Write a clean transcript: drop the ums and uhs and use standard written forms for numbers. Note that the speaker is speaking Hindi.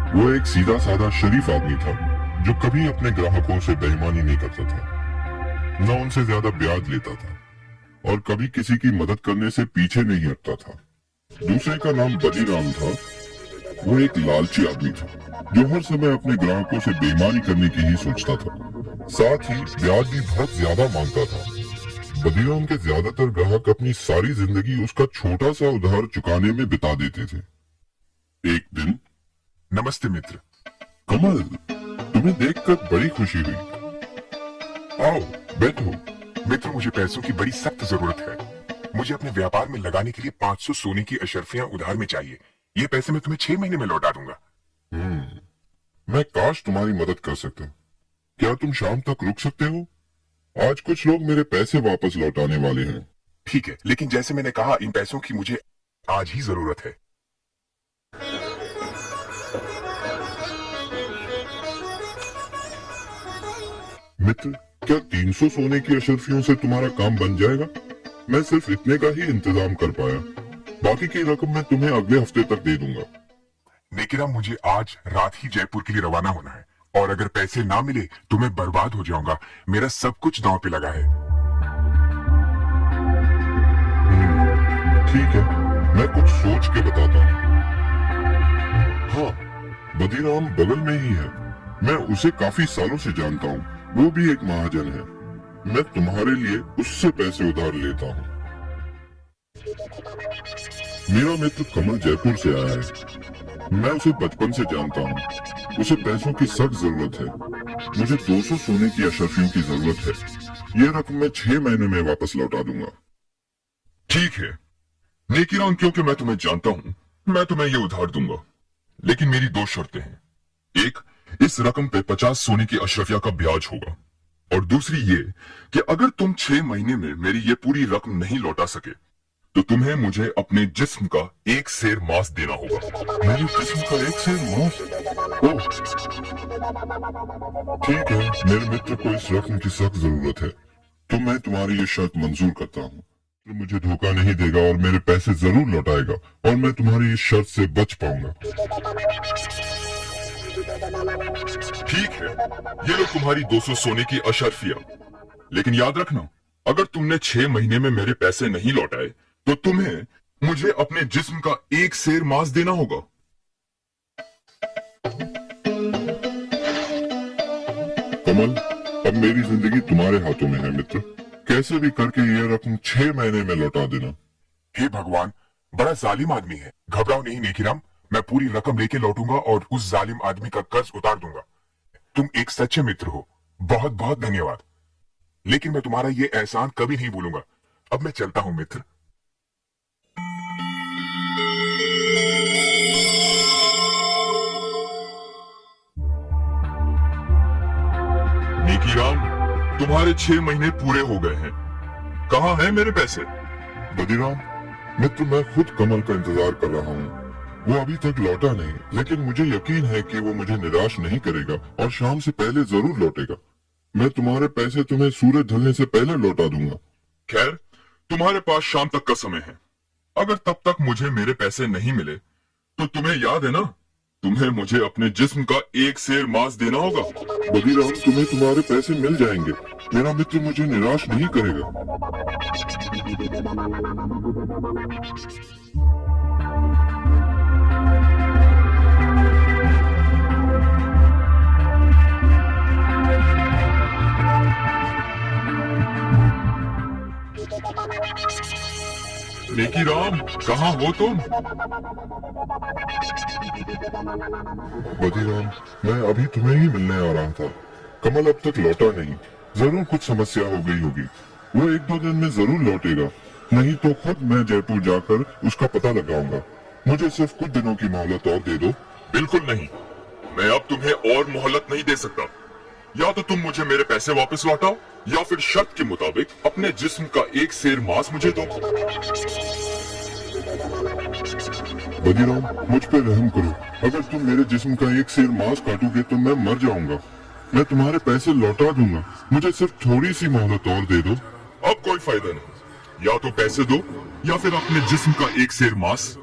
वो एक सीधा साधा शरीफ आदमी था जो कभी अपने ग्राहकों से बेईमानी नहीं करता था, न उनसे ज्यादा ब्याज लेता था और कभी किसी की मदद करने से पीछे नहीं हटता था। दूसरे का नाम बदीराम था। वो एक लालची आदमी था जो हर समय अपने ग्राहकों से बेईमानी करने की ही सोचता था, साथ ही ब्याज भी बहुत ज्यादा मांगता था। बदीराम के ज्यादातर ग्राहक अपनी सारी जिंदगी उसका छोटा सा उधार चुकाने में बिता देते थे। एक दिन, नमस्ते मित्र। कमल, तुम्हें देखकर बड़ी खुशी हुई। आओ बैठो। मित्र, मुझे पैसों की बड़ी सख्त जरूरत है। मुझे अपने व्यापार में लगाने के लिए 500 सोने की अशर्फियां उधार में चाहिए। ये पैसे मैं तुम्हें 6 महीने में लौटा दूंगा। मैं काश तुम्हारी मदद कर सकता। क्या तुम शाम तक रुक सकते हो? आज कुछ लोग मेरे पैसे वापस लौटाने वाले हैं। ठीक है, लेकिन जैसे मैंने कहा, इन पैसों की मुझे आज ही जरूरत है। मित्र, क्या 300 सोने की अशर्फियों से तुम्हारा काम बन जाएगा? मैं सिर्फ इतने का ही इंतजाम कर पाया। बाकी की रकम मैं तुम्हें अगले हफ्ते तक दे दूंगा। नेकीराम, मुझे आज रात ही जयपुर के लिए रवाना होना है और अगर पैसे ना मिले तो मैं बर्बाद हो जाऊंगा। मेरा सब कुछ दांव पे लगा है। ठीक है, मैं कुछ सोच के बताता हूँ। हाँ, बदीराम बगल में ही है। मैं उसे काफी सालों से जानता हूँ। वो भी एक महाजन है। मैं तुम्हारे लिए उससे पैसे उधार लेता हूँ। मेरा मित्र कमल जयपुर से आया है। मैं उसे बचपन से जानता हूँ। उसे पैसों की सख्त जरूरत है। मुझे 200 सोने की अशर्फियों की जरूरत है। ये रकम मैं 6 महीने में वापस लौटा दूंगा। ठीक है नेकीराम, क्योंकि मैं तुम्हें जानता हूँ, मैं तुम्हें ये उधार दूंगा, लेकिन मेरी 2 शर्तें हैं। एक, इस रकम पे 50 सोने की अशरफिया का ब्याज होगा, और दूसरी ये कि अगर तुम 6 महीने में मेरी ये पूरी रकम नहीं लौटा सके तो तुम्हें मुझे अपने जिस्म का 1 सेर मांस देना होगा। मेरे जिस्म का 1 सेर मांस? ओह, ठीक है। मेरे मित्र को इस रकम की सख्त जरूरत है, तो मैं तुम्हारी ये शर्त मंजूर करता हूँ। तो मुझे धोखा नहीं देगा और मेरे पैसे जरूर लौटाएगा और मैं तुम्हारी इस शर्त से बच पाऊंगा। ठीक है, ये लो तुम्हारी 200 सोने की अशर्फिया, लेकिन याद रखना, अगर तुमने 6 महीने में मेरे पैसे नहीं लौटाए तो तुम्हें मुझे अपने जिस्म का 1 सेर मांस देना होगा। कमल, अब मेरी जिंदगी तुम्हारे हाथों में है मित्र। कैसे भी करके ये रकम 6 महीने में लौटा देना। हे भगवान, बड़ा जालिम आदमी है। घबराओ नहीं नेकीराम, मैं पूरी रकम लेके लौटूंगा और उस जालिम आदमी का कर्ज उतार दूंगा। तुम एक सच्चे मित्र हो, बहुत बहुत धन्यवाद। लेकिन मैं तुम्हारा ये एहसान कभी नहीं भूलूंगा। अब मैं चलता हूं मित्र। नेकीराम, तुम्हारे 6 महीने पूरे हो गए हैं। कहाँ हैं मेरे पैसे? बदीराम मित्र, मैं खुद कमल का इंतजार कर रहा हूँ। वो अभी तक लौटा नहीं, लेकिन मुझे यकीन है कि वो मुझे निराश नहीं करेगा और शाम से पहले जरूर लौटेगा। मैं तुम्हारे पैसे तुम्हें सूरज ढलने से पहले लौटा दूंगा। खैर, तुम्हारे पास शाम तक का समय है। अगर तब तक मुझे मेरे पैसे नहीं मिले तो तुम्हें याद है ना, तुम्हें मुझे अपने जिस्म का 1 सेर मांस देना होगा। बदीराम, तुम्हें तुम्हारे पैसे मिल जाएंगे। मेरा मित्र मुझे निराश नहीं करेगा। नेकीराम, कहाँ हो तुम? बदीराम, मैं अभी तुम्हें ही मिलने आ रहा था। कमल अब तक लौटा नहीं। जरूर कुछ समस्या हो गई होगी। वो 1-2 दिन में जरूर लौटेगा, नहीं तो खुद मैं जयपुर जाकर उसका पता लगाऊंगा। मुझे सिर्फ कुछ दिनों की मोहलत और दे दो। बिल्कुल नहीं, मैं अब तुम्हें और मोहलत नहीं दे सकता। या तो तुम मुझे मेरे पैसे वापस लौटाओ या फिर शर्त के मुताबिक अपने जिस्म का 1 सेर मांस मुझे दो। बदीराम, मुझ पे रहम करो। अगर तुम मेरे जिस्म का 1 सेर मांस काटोगे तो मैं मर जाऊंगा। मैं तुम्हारे पैसे लौटा दूंगा। मुझे सिर्फ थोड़ी सी मोहलत और दे दो। अब कोई फायदा नहीं, या तो पैसे दो या फिर अपने जिस्म का 1 सेर मांस।